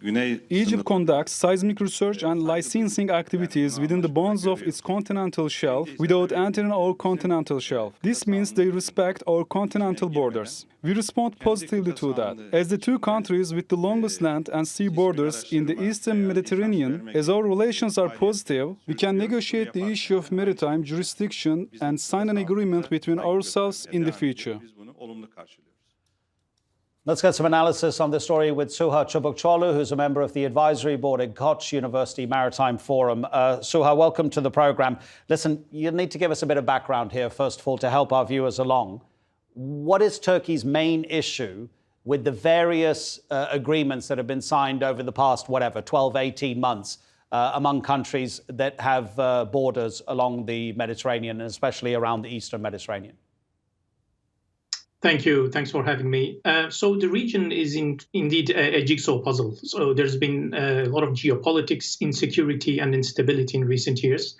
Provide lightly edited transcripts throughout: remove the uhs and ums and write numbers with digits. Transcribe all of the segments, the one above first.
Egypt conducts seismic research and licensing activities within the bounds of its continental shelf without entering our continental shelf. This means they respect our continental borders. We respond positively to that. As the two countries with the longest land and sea borders in the Eastern Mediterranean, as our relations are positive, we can negotiate the issue of maritime jurisdiction and sign an agreement between ourselves in the future. Let's get some analysis on this story with Suha Cubukcuoglu, who's a member of the advisory board at Koç University Maritime Forum. Suha, welcome to the program. Listen, you need to give us a bit of background here, first of all, to help our viewers along. What is Turkey's main issue with the various agreements that have been signed over the past, 12, 18 months among countries that have borders along the Mediterranean, and especially around the Eastern Mediterranean? Thank you. Thanks for having me. So the region is indeed a jigsaw puzzle. So there's been a lot of geopolitics, insecurity, and instability in recent years.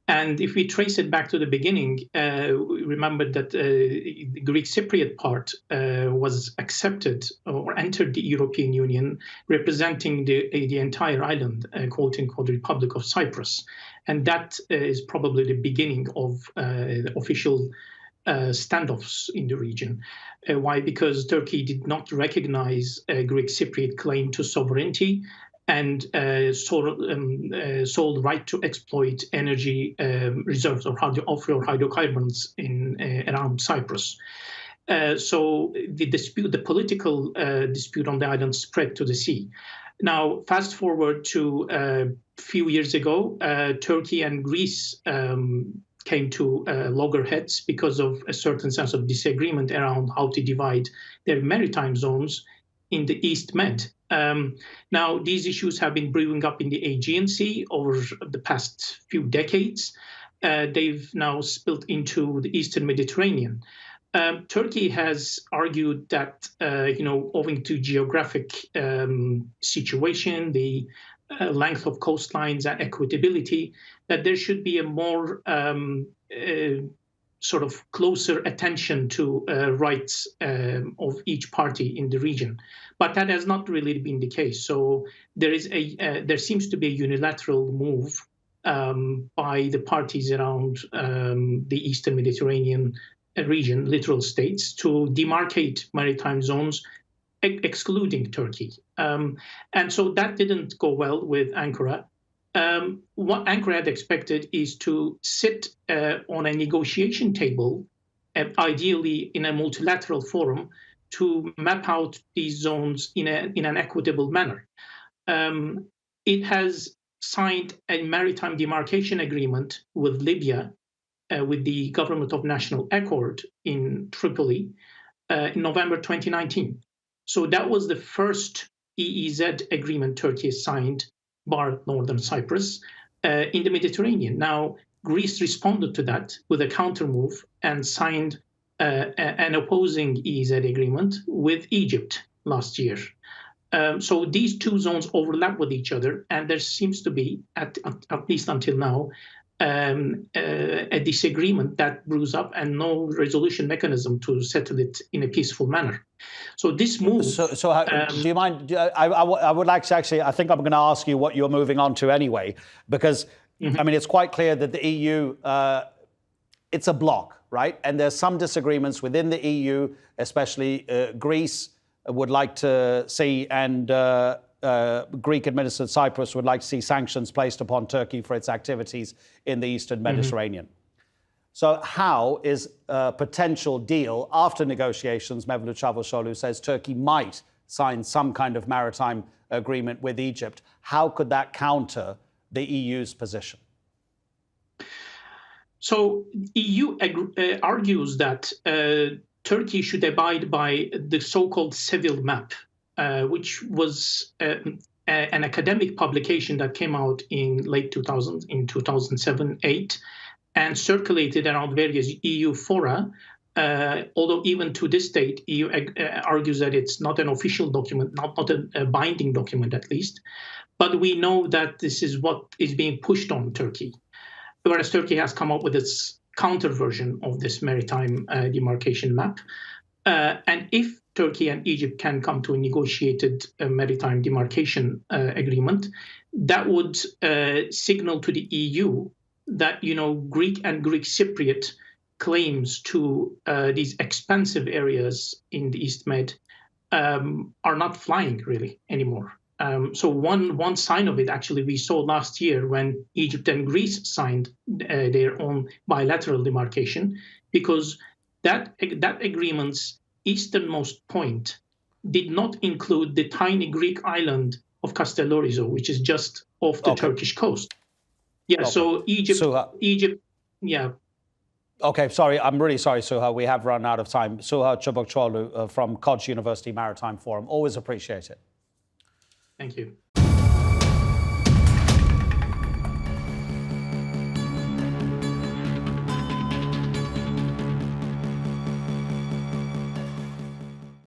And if we trace it back to the beginning, we remember that the Greek Cypriot part was accepted or entered the European Union, representing the entire island, quote-unquote, Republic of Cyprus. And that is probably the beginning of the official standoffs in the region. Why? Because Turkey did not recognize a Greek Cypriot claim to sovereignty and sole right to exploit energy reserves or offshore hydrocarbons around Cyprus. So the political dispute on the island spread to the sea. Now, fast forward to a few years ago, Turkey and Greece came to loggerheads because of a certain sense of disagreement around how to divide their maritime zones in the East Med. Now, these issues have been brewing up in the Aegean Sea over the past few decades. They've now spilled into the Eastern Mediterranean. Turkey has argued that, owing to geographic situation, the length of coastlines and equitability, that there should be a more sort of closer attention to rights of each party in the region. But that has not really been the case. So there seems to be a unilateral move by the parties around the Eastern Mediterranean region, littoral states, to demarcate maritime zones, excluding Turkey. And so that didn't go well with Ankara. What Ankara had expected is to sit on a negotiation table, ideally in a multilateral forum, to map out these zones in an equitable manner. It has signed a maritime demarcation agreement with Libya, with the Government of National Accord in Tripoli in November 2019. So that was the first EEZ agreement Turkey signed, bar Northern Cyprus, in the Mediterranean. Now, Greece responded to that with a countermove and signed an opposing EEZ agreement with Egypt last year. So these two zones overlap with each other, and there seems to be, at least until now, a disagreement that brews up and no resolution mechanism to settle it in a peaceful manner. So this move... do you mind? I would like to actually, I think I'm going to ask you what you're moving on to anyway, because, I mean, it's quite clear that the EU, it's a bloc, right? And there's some disagreements within the EU, especially Greece would like to see, and Greek-administered Cyprus would like to see sanctions placed upon Turkey for its activities in the Eastern Mediterranean. So how is a potential deal after negotiations, Mevlut Cavusoglu says Turkey might sign some kind of maritime agreement with Egypt. How could that counter the EU's position? So EU argues that Turkey should abide by the so-called Seville map, which was an academic publication that came out in late 2000, in 2007-8, and circulated around various EU fora, although even to this date, EU argues that it's not an official document, not a binding document at least, but we know that this is what is being pushed on Turkey, whereas Turkey has come up with its counter version of this maritime demarcation map. And if Turkey and Egypt can come to a negotiated maritime demarcation agreement, that would signal to the EU that Greek and Greek Cypriot claims to these expansive areas in the East Med are not flying really anymore. So one sign of it, actually, we saw last year when Egypt and Greece signed their own bilateral demarcation, because that agreement's easternmost point did not include the tiny Greek island of Castellorizo, which is just off the Turkish coast. Yeah, okay. So Egypt, yeah. Okay, sorry, I'm really sorry, Suha. We have run out of time. Suha Cubukcuoglu from Koç University Maritime Forum. Always appreciate it. Thank you.